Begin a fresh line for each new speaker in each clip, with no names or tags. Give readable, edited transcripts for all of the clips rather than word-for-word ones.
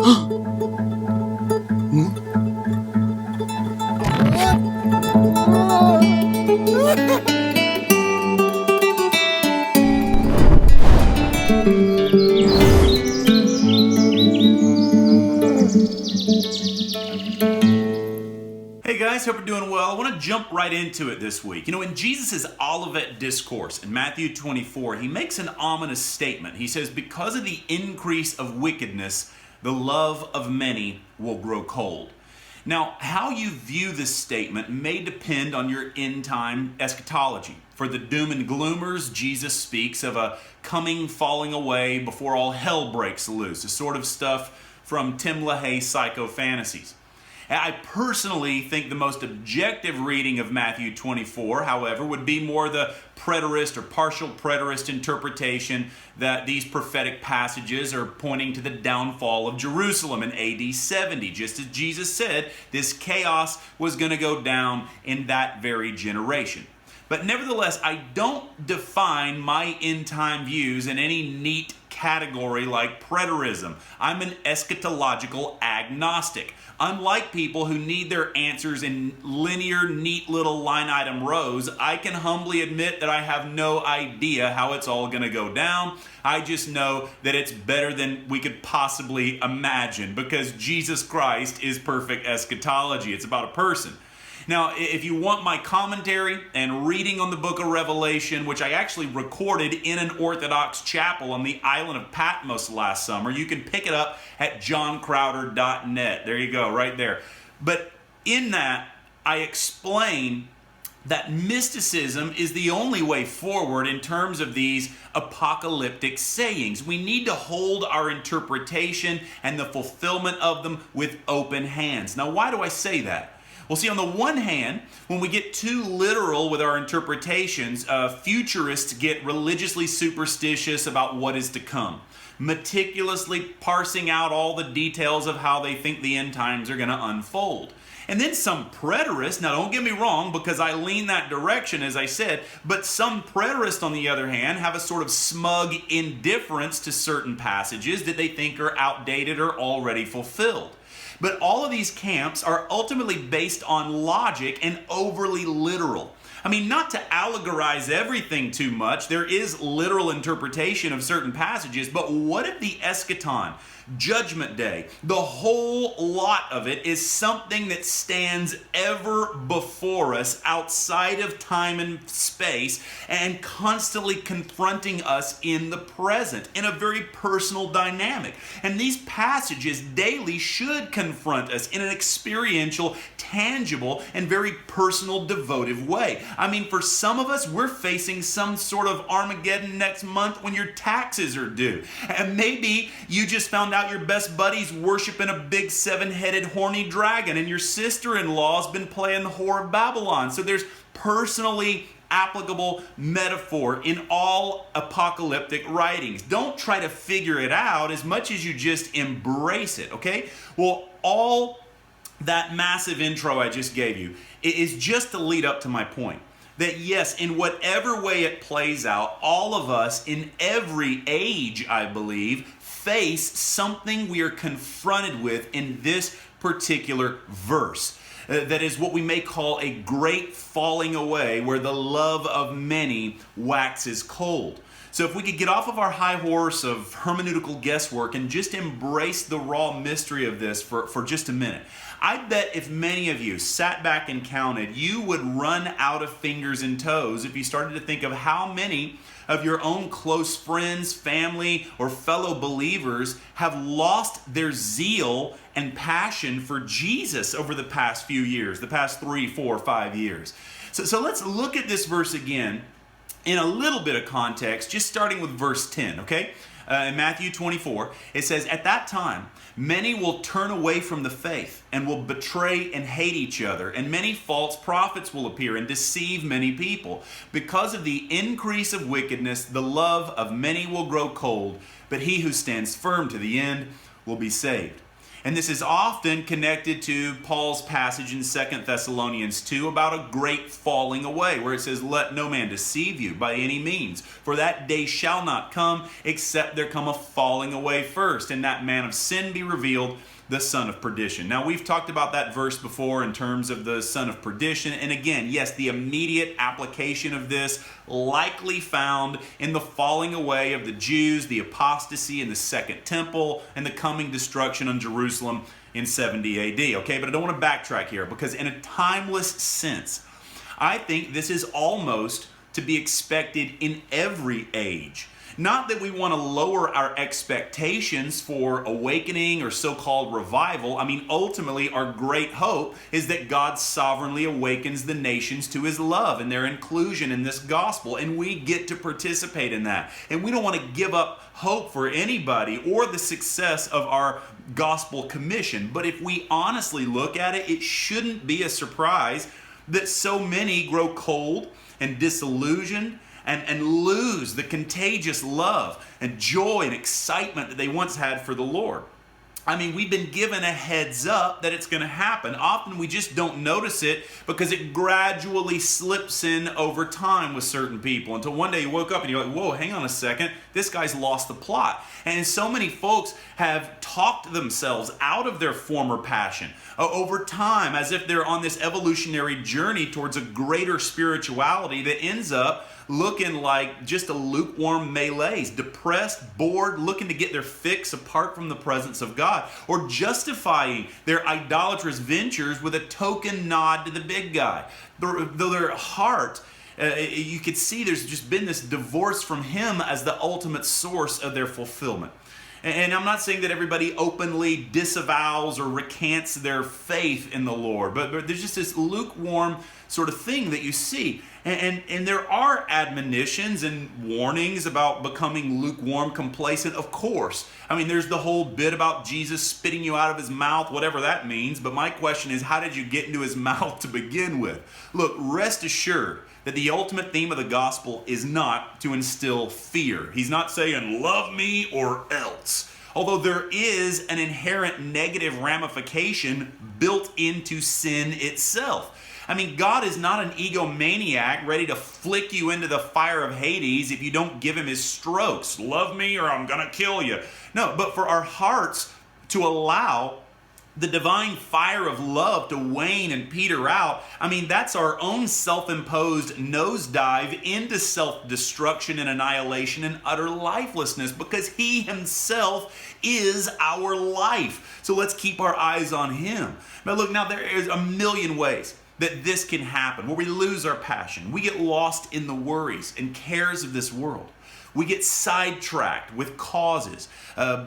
Hey guys, hope you're doing well. I want to jump right into it this week. In Jesus' Olivet Discourse in Matthew 24, he makes an ominous statement. He says, because of the increase of wickedness, the love of many will grow cold. Now, how you view this statement may depend on your end-time eschatology. For the doom and gloomers, Jesus speaks of a coming falling away before all hell breaks loose, the sort of stuff from Tim LaHaye psycho-fantasies. I personally think the most objective reading of Matthew 24, however, would be more the preterist or partial preterist interpretation that these prophetic passages are pointing to the downfall of Jerusalem in AD 70. Just as Jesus said, this chaos was going to go down in that very generation. But nevertheless, I don't define my end-time views in any neat category like preterism. I'm an eschatological agnostic. Unlike people who need their answers in linear, neat little line item rows, I can humbly admit that I have no idea how it's all going to go down. I just know that it's better than we could possibly imagine because Jesus Christ is perfect eschatology. It's about a person. Now, if you want my commentary and reading on the book of Revelation, which I actually recorded in an Orthodox chapel on the island of Patmos last summer, you can pick it up at johncrowder.net. There you go, right there. But in that, I explain that mysticism is the only way forward in terms of these apocalyptic sayings. We need to hold our interpretation and the fulfillment of them with open hands. Now, why do I say that? Well, see, on the one hand, when we get too literal with our interpretations, futurists get religiously superstitious about what is to come, meticulously parsing out all the details of how they think the end times are going to unfold. And then some preterists, now don't get me wrong, because I lean that direction, as I said, but some preterists, on the other hand, have a sort of smug indifference to certain passages that they think are outdated or already fulfilled. But all of these camps are ultimately based on logic and overly literal. I mean, not to allegorize everything too much, there is literal interpretation of certain passages, but what if the eschaton, Judgment Day, the whole lot of it is something that stands ever before us outside of time and space and constantly confronting us in the present in a very personal dynamic. And these passages daily should confront us in an experiential, tangible, and very personal, devotive way. I mean, for some of us, we're facing some sort of Armageddon next month when your taxes are due. And maybe you just found out your best buddy's worshiping a big seven-headed horny dragon and your sister-in-law's been playing the whore of Babylon. So there's personally applicable metaphor in all apocalyptic writings. Don't try to figure it out as much as you just embrace it, okay? Well, all that massive intro I just gave you is just to lead up to my point. That yes, in whatever way it plays out, all of us in every age, I believe, face something we are confronted with in this particular verse. That is what we may call a great falling away, where the love of many waxes cold. So if we could get off of our high horse of hermeneutical guesswork and just embrace the raw mystery of this for just a minute, I bet if many of you sat back and counted, you would run out of fingers and toes if you started to think of how many of your own close friends, family, or fellow believers have lost their zeal and passion for Jesus over the past few years, the past 3, 4, 5 years. So let's look at this verse again in a little bit of context, just starting with verse 10, okay? In Matthew 24, it says, "At that time, many will turn away from the faith and will betray and hate each other, and many false prophets will appear and deceive many people. Because of the increase of wickedness, the love of many will grow cold, but he who stands firm to the end will be saved." And this is often connected to Paul's passage in 2 Thessalonians 2 about a great falling away, where it says, "Let no man deceive you by any means, for that day shall not come, except there come a falling away first, and that man of sin be revealed, the son of perdition." Now, we've talked about that verse before in terms of the son of perdition. And again, yes, the immediate application of this likely found in the falling away of the Jews, the apostasy in the Second Temple, and the coming destruction on Jerusalem in 70 AD. Okay, but I don't want to backtrack here, because in a timeless sense, I think this is almost to be expected in every age. Not that we want to lower our expectations for awakening or so-called revival. I mean, ultimately, our great hope is that God sovereignly awakens the nations to his love and their inclusion in this gospel, and we get to participate in that. And we don't want to give up hope for anybody or the success of our gospel commission. But if we honestly look at it, it shouldn't be a surprise that so many grow cold and disillusioned and lose the contagious love and joy and excitement that they once had for the Lord. I mean, we've been given a heads up that it's going to happen. Often we just don't notice it because it gradually slips in over time with certain people, until one day you woke up and you're like, whoa, hang on a second, this guy's lost the plot. And so many folks have talked themselves out of their former passion over time, as if they're on this evolutionary journey towards a greater spirituality that ends up looking like just a lukewarm malaise, depressed, bored, looking to get their fix apart from the presence of God, or justifying their idolatrous ventures with a token nod to the big guy. Though their heart, you could see there's just been this divorce from him as the ultimate source of their fulfillment. And I'm not saying that everybody openly disavows or recants their faith in the Lord, but there's just this lukewarm sort of thing that you see. And there are admonitions and warnings about becoming lukewarm, complacent, of course. I mean, there's the whole bit about Jesus spitting you out of his mouth, whatever that means. But my question is, how did you get into his mouth to begin with? Look, rest assured that the ultimate theme of the gospel is not to instill fear. He's not saying, love me or else. Although there is an inherent negative ramification built into sin itself. I mean, God is not an egomaniac ready to flick you into the fire of Hades if you don't give him his strokes. Love me or I'm going to kill you. No, but for our hearts to allow the divine fire of love to wane and peter out, I mean, that's our own self-imposed nosedive into self-destruction and annihilation and utter lifelessness, because he himself is our life. So let's keep our eyes on him. But look, now there is a million ways that this can happen, where we lose our passion. We get lost in the worries and cares of this world. We get sidetracked with causes,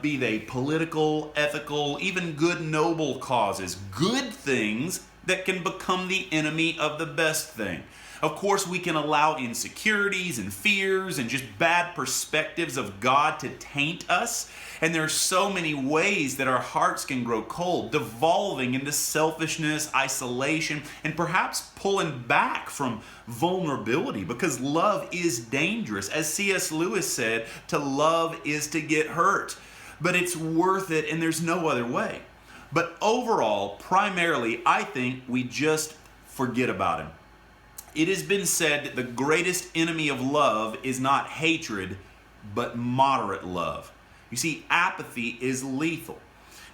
be they political, ethical, even good, noble causes, good things that can become the enemy of the best thing. Of course, we can allow insecurities and fears and just bad perspectives of God to taint us. And there are so many ways that our hearts can grow cold, devolving into selfishness, isolation, and perhaps pulling back from vulnerability, because love is dangerous. As C.S. Lewis said, to love is to get hurt. But it's worth it, and there's no other way. But overall, primarily, I think we just forget about him. It has been said that the greatest enemy of love is not hatred, but moderate love. You see, apathy is lethal.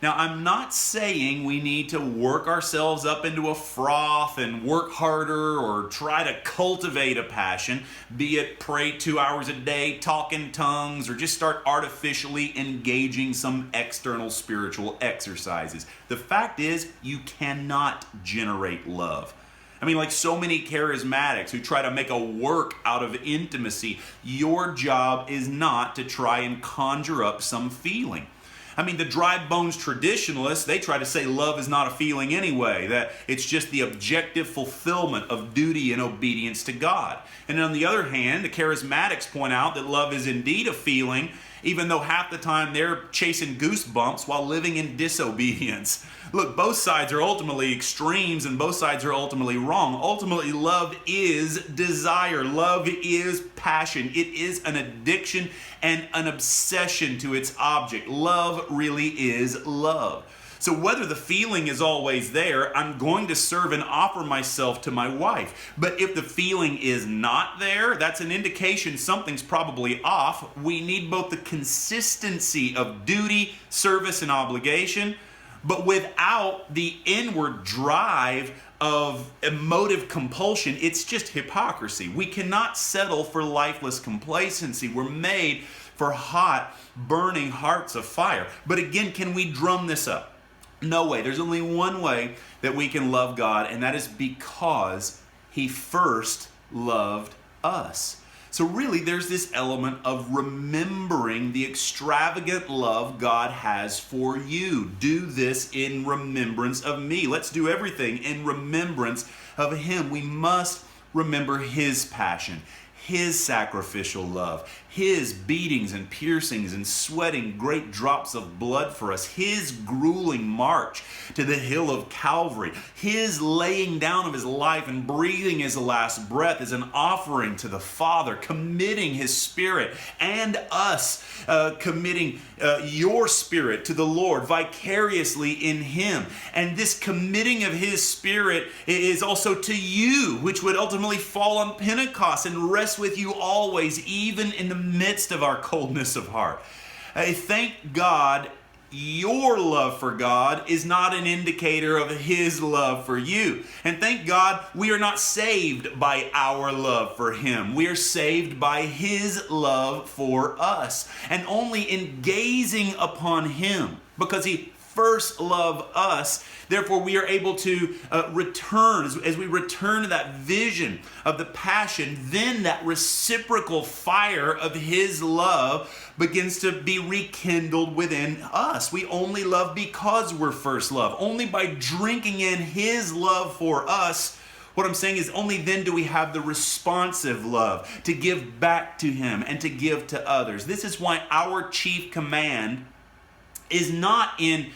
Now, I'm not saying we need to work ourselves up into a froth and work harder or try to cultivate a passion, be it pray 2 hours a day, talk in tongues, or just start artificially engaging some external spiritual exercises. The fact is, you cannot generate love. I mean, like so many charismatics who try to make a work out of intimacy, your job is not to try and conjure up some feeling. I mean, the dry bones traditionalists, they try to say love is not a feeling anyway, that it's just the objective fulfillment of duty and obedience to God. And on the other hand, the charismatics point out that love is indeed a feeling, even though half the time they're chasing goosebumps while living in disobedience. Look, both sides are ultimately extremes and both sides are ultimately wrong. Ultimately, love is desire. Love is passion. It is an addiction and an obsession to its object. Love really is love. So whether the feeling is always there, I'm going to serve and offer myself to my wife. But if the feeling is not there, that's an indication something's probably off. We need both the consistency of duty, service, and obligation, but without the inward drive of emotive compulsion, it's just hypocrisy. We cannot settle for lifeless complacency. We're made for hot, burning hearts of fire. But again, can we drum this up? No way. There's only one way that we can love God, and that is because He first loved us. So really, there's this element of remembering the extravagant love God has for you. Do this in remembrance of me. Let's do everything in remembrance of Him. We must remember His passion, His sacrificial love, His beatings and piercings and sweating great drops of blood for us, His grueling march to the hill of Calvary, His laying down of His life and breathing His last breath as an offering to the Father, committing His Spirit, and us committing your spirit to the Lord vicariously in Him. And this committing of His Spirit is also to you, which would ultimately fall on Pentecost and rest with you always, even in the midst of our coldness of heart. Thank God your love for God is not an indicator of His love for you. And thank God we are not saved by our love for Him. We are saved by His love for us. And only in gazing upon Him, because He first loved us, therefore we are able to return, as we return to that vision of the passion, then that reciprocal fire of His love begins to be rekindled within us. We only love because we're first loved. Only by drinking in His love for us, what I'm saying is only then do we have the responsive love to give back to Him and to give to others. This is why our chief command is not in,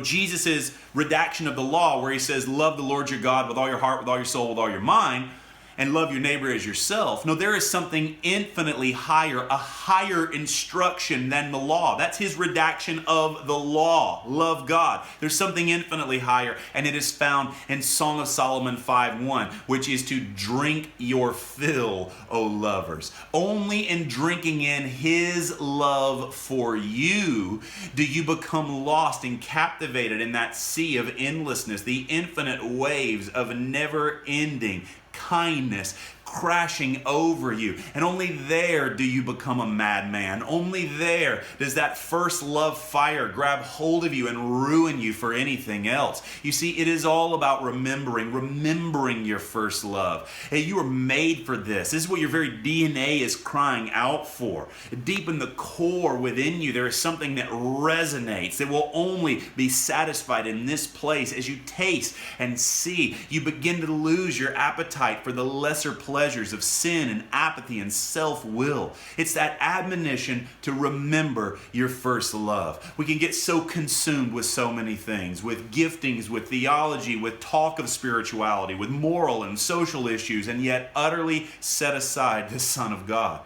Jesus's redaction of the law where He says, love the Lord your God with all your heart, with all your soul, with all your mind, and love your neighbor as yourself. No, there is something infinitely higher, a higher instruction than the law. That's His redaction of the law. Love God. There's something infinitely higher, and it is found in Song of Solomon 5:1, which is to drink your fill, O lovers. Only in drinking in His love for you do you become lost and captivated in that sea of endlessness, the infinite waves of never-ending kindness crashing over you. And only there do you become a madman. Only there does that first love fire grab hold of you and ruin you for anything else. You see, it is all about remembering your first love. Hey, you were made for this. This is what your very DNA is crying out for. Deep in the core within you, there is something that resonates, that will only be satisfied in this place. As you taste and see, you begin to lose your appetite for the lesser pleasures of sin and apathy and self-will. It's that admonition to remember your first love. We can get so consumed with so many things, with giftings, with theology, with talk of spirituality, with moral and social issues, and yet utterly set aside the Son of God.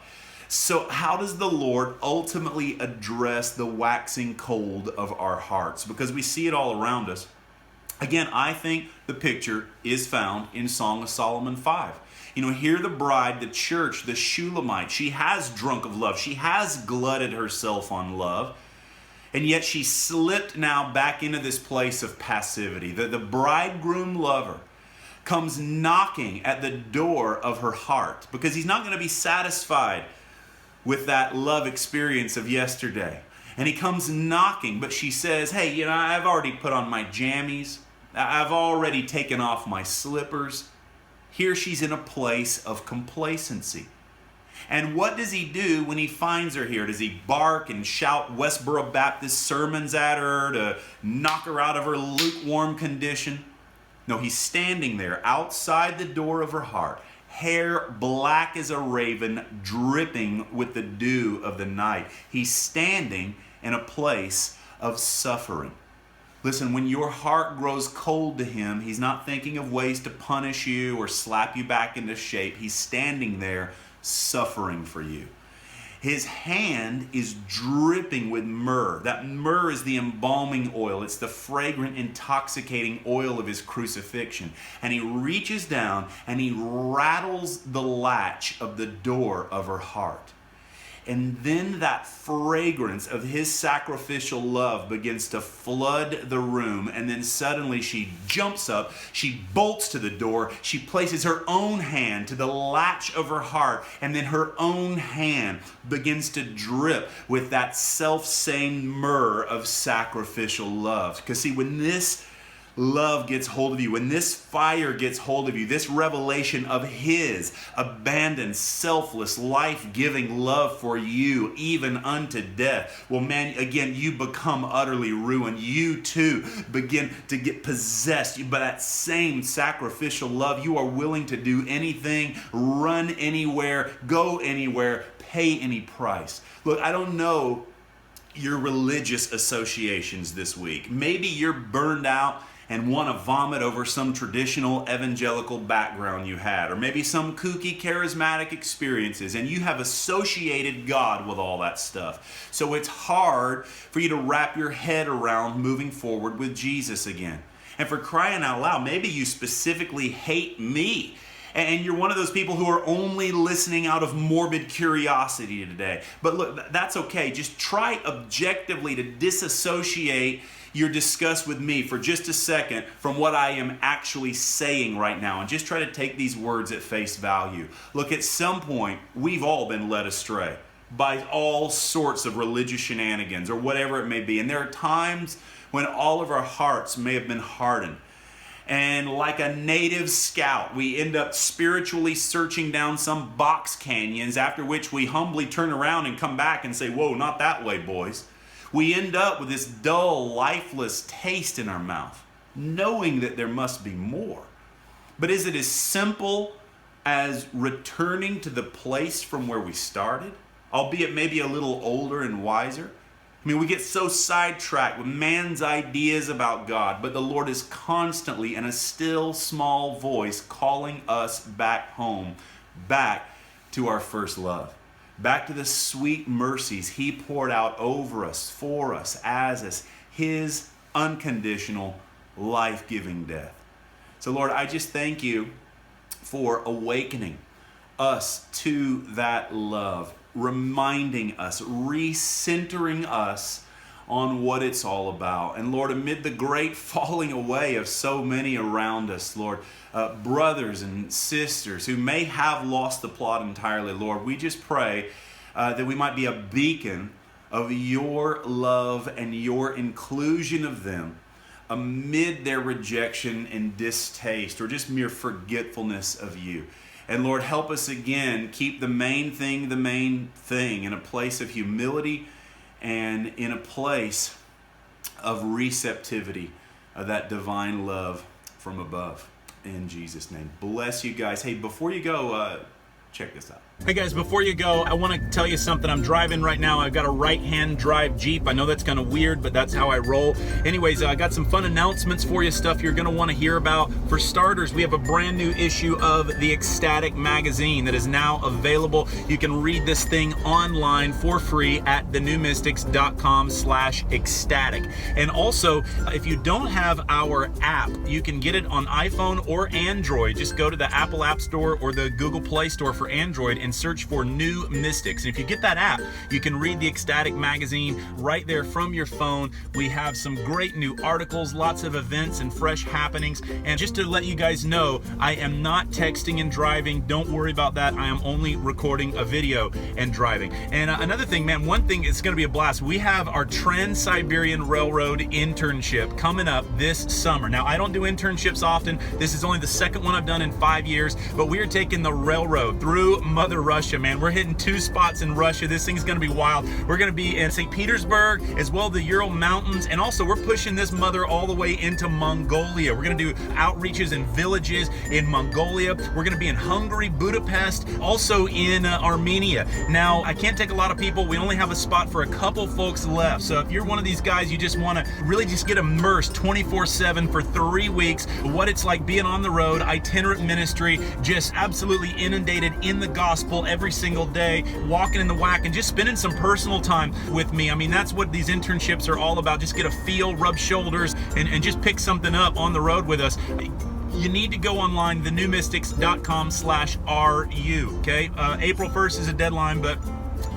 So how does the Lord ultimately address the waxing cold of our hearts? Because we see it all around us. Again, I think the picture is found in Song of Solomon 5. Here the bride, the church, the Shulamite, she has drunk of love. She has glutted herself on love. And yet she slipped now back into this place of passivity. The bridegroom lover comes knocking at the door of her heart because he's not going to be satisfied with that love experience of yesterday. And he comes knocking, but she says, hey, I've already put on my jammies. I've already taken off my slippers. Here she's in a place of complacency. And what does he do when he finds her here? Does he bark and shout Westboro Baptist sermons at her to knock her out of her lukewarm condition? No, he's standing there outside the door of her heart, hair black as a raven, dripping with the dew of the night. He's standing in a place of suffering. Listen, when your heart grows cold to Him, He's not thinking of ways to punish you or slap you back into shape. He's standing there suffering for you. His hand is dripping with myrrh. That myrrh is the embalming oil. It's the fragrant, intoxicating oil of his crucifixion. And he reaches down and he rattles the latch of the door of her heart. And then that fragrance of his sacrificial love begins to flood the room. And then suddenly she jumps up, she bolts to the door, she places her own hand to the latch of her heart, and then her own hand begins to drip with that self-same myrrh of sacrificial love. Because see, when this love gets hold of you, when this fire gets hold of you, this revelation of his abandoned, selfless, life-giving love for you, even unto death, well, man, again, you become utterly ruined. You too begin to get possessed by that same sacrificial love. You are willing to do anything, run anywhere, go anywhere, pay any price. Look, I don't know your religious associations this week. Maybe you're burned out and want to vomit over some traditional evangelical background you had, or maybe some kooky charismatic experiences, and you have associated God with all that stuff. So it's hard for you to wrap your head around moving forward with Jesus again. And for crying out loud, maybe you specifically hate me, and you're one of those people who are only listening out of morbid curiosity today. But look, that's okay. Just try objectively to disassociate your disgust with me for just a second from what I am actually saying right now, and just try to take these words at face value. Look, at some point, we've all been led astray by all sorts of religious shenanigans or whatever it may be. And there are times when all of our hearts may have been hardened. And like a native scout, we end up spiritually searching down some box canyons, after which we humbly turn around and come back and say, whoa, not that way, boys. We end up with this dull, lifeless taste in our mouth, knowing that there must be more. But is it as simple as returning to the place from where we started, albeit maybe a little older and wiser? I mean, we get so sidetracked with man's ideas about God, but the Lord is constantly in a still small voice calling us back home, back to our first love. Back to the sweet mercies he poured out over us, for us, as us, his unconditional, life-giving death. So Lord, I just thank you for awakening us to that love, reminding us, recentering us on what it's all about. And Lord, amid the great falling away of so many around us, Lord, brothers and sisters who may have lost the plot entirely, Lord, we just pray that we might be a beacon of your love and your inclusion of them amid their rejection and distaste or just mere forgetfulness of you. And Lord, help us again keep the main thing in a place of humility and in a place of receptivity of that divine love from above. In Jesus' name. Bless you guys. Hey, before you go, check this out.
Hey guys, before you go, I want to tell you something. I'm driving right now. I've got a right-hand drive Jeep. I know that's kind of weird, but that's how I roll. Anyways, I got some fun announcements for you, stuff you're going to want to hear about. For starters, we have a brand new issue of the Ecstatic Magazine that is now available. You can read this thing online for free at thenewmystics.com/ecstatic. And also, if you don't have our app, you can get it on iPhone or Android. Just go to the Apple App Store or the Google Play Store for Android and search for New Mystics. And if you get that app, you can read the Ecstatic Magazine right there from your phone. We have some great new articles, lots of events and fresh happenings. And just to let you guys know, I am not texting and driving. Don't worry about that. I am only recording a video and driving. And another thing, man, one thing, it's going to be a blast. We have our Trans-Siberian Railroad internship coming up this summer. Now, I don't do internships often. This is only the second one I've done in 5 years, but we are taking the railroad through Mother Russia, man. We're hitting 2 spots in Russia. This thing's going to be wild. We're going to be in St. Petersburg, as well as the Ural Mountains, and also we're pushing this mother all the way into Mongolia. We're going to do outreaches in villages in Mongolia. We're going to be in Hungary, Budapest, also in Armenia. Now, I can't take a lot of people. We only have a spot for a couple folks left. So if you're one of these guys, you just want to really just get immersed 24/7 for 3 weeks, what it's like being on the road, itinerant ministry, just absolutely inundated in the gospel, gospel every single day, walking in the whack, and just spending some personal time with me. I mean, that's what these internships are all about. Just get a feel, rub shoulders, and just pick something up on the road with us. You need to go online, thenewmystics.com/RU, okay? April 1st is a deadline, but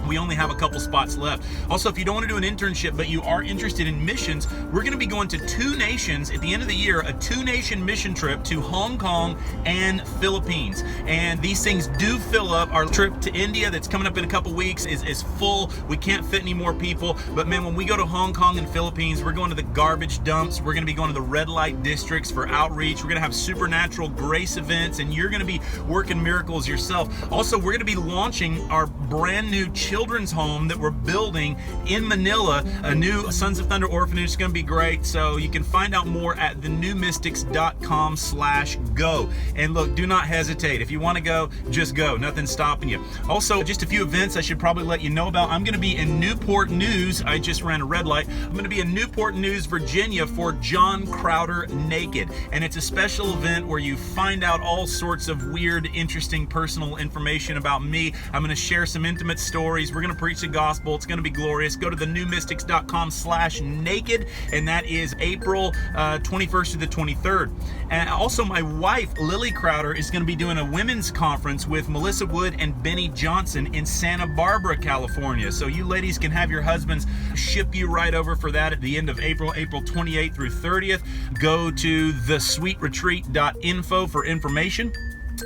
we only have a couple spots left. Also, if you don't want to do an internship, but you are interested in missions, we're going to be going to 2 nations at the end of the year, a 2-nation mission trip to Hong Kong and Philippines. And these things do fill up. Our trip to India that's coming up in a couple weeks is full. We can't fit any more people. But man, when we go to Hong Kong and Philippines, we're going to the garbage dumps. We're going to be going to the red light districts for outreach. We're going to have supernatural grace events, and you're going to be working miracles yourself. Also, we're going to be launching our brand new children's home that we're building in Manila, a new Sons of Thunder orphanage. It's going to be great. So you can find out more at thenewmystics.com/go. And look, do not hesitate. If you want to go, just go. Nothing's stopping you. Also, just a few events I should probably let you know about. I'm going to be in Newport News. I just ran a red light. I'm going to be in Newport News, Virginia for John Crowder Naked. And it's a special event where you find out all sorts of weird, interesting, personal information about me. I'm going to share some intimate stories. We're going to preach the gospel. It's going to be glorious. Go to thenewmystics.com/naked, and that is April 21st to the 23rd. And also, my wife, Lily Crowder, is going to be doing a women's conference with Melissa Wood and Benny Johnson in Santa Barbara, California. So you ladies can have your husbands ship you right over for that at the end of April 28th through 30th. Go to thesweetretreat.info for information.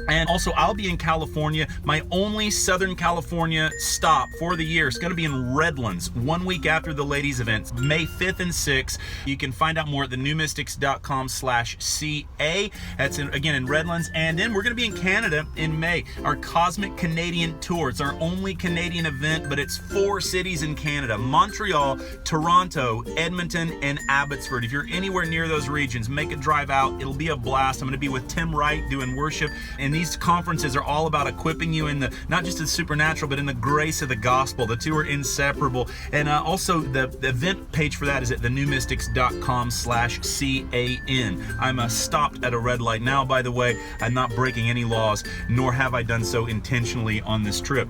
And also, I'll be in California, my only Southern California stop for the year. It's going to be in Redlands, 1 week after the ladies' events, May 5th and 6th. You can find out more at thenewmystics.com/CA. That's again in Redlands. And then we're going to be in Canada in May, our Cosmic Canadian Tour. It's our only Canadian event, but it's 4 cities in Canada: Montreal, Toronto, Edmonton, and Abbotsford. If you're anywhere near those regions, make a drive out. It'll be a blast. I'm going to be with Tim Wright doing worship. And these conferences are all about equipping you in the, not just the supernatural, but in the grace of the gospel. The two are inseparable. And also the event page for that is at thenewmystics.com/CAN. I'm stopped at a red light now, by the way. I'm not breaking any laws, nor have I done so intentionally on this trip.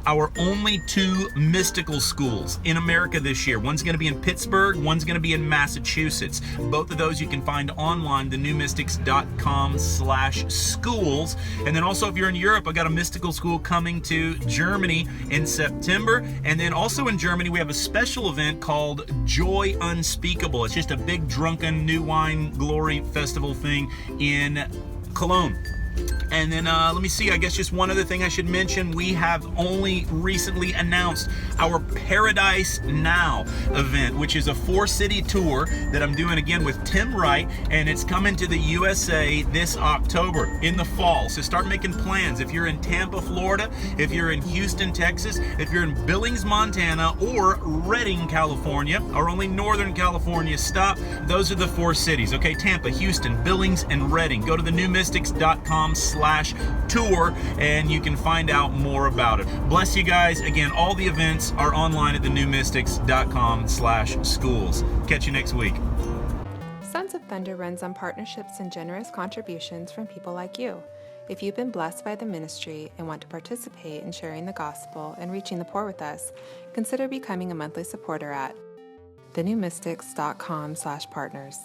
Our only 2 mystical schools in America this year. One's going to be in Pittsburgh, one's going to be in Massachusetts. Both of those you can find online, thenewmystics.com/schools. And then also, if you're in Europe, I got a mystical school coming to Germany in September. And then also in Germany, we have a special event called Joy Unspeakable. It's just a big drunken new wine glory festival thing in Cologne. And then let me see, I guess just one other thing I should mention. We have only recently announced our Paradise Now event, which is a 4-city tour that I'm doing again with Tim Wright, and it's coming to the USA this October in the fall. So start making plans. If you're in Tampa, Florida, if you're in Houston, Texas, if you're in Billings, Montana, or Redding, California, our only Northern California stop, those are the 4 cities. Okay, Tampa, Houston, Billings, and Redding. Go to thenewmystics.com/tour and you can find out more about it. Bless you guys. Again, all the events are online at thenewmystics.com/schools. Catch you next week.
Sons of Thunder runs on partnerships and generous contributions from people like you. If you've been blessed by the ministry and want to participate in sharing the gospel and reaching the poor with us, consider becoming a monthly supporter at thenewmystics.com/partners.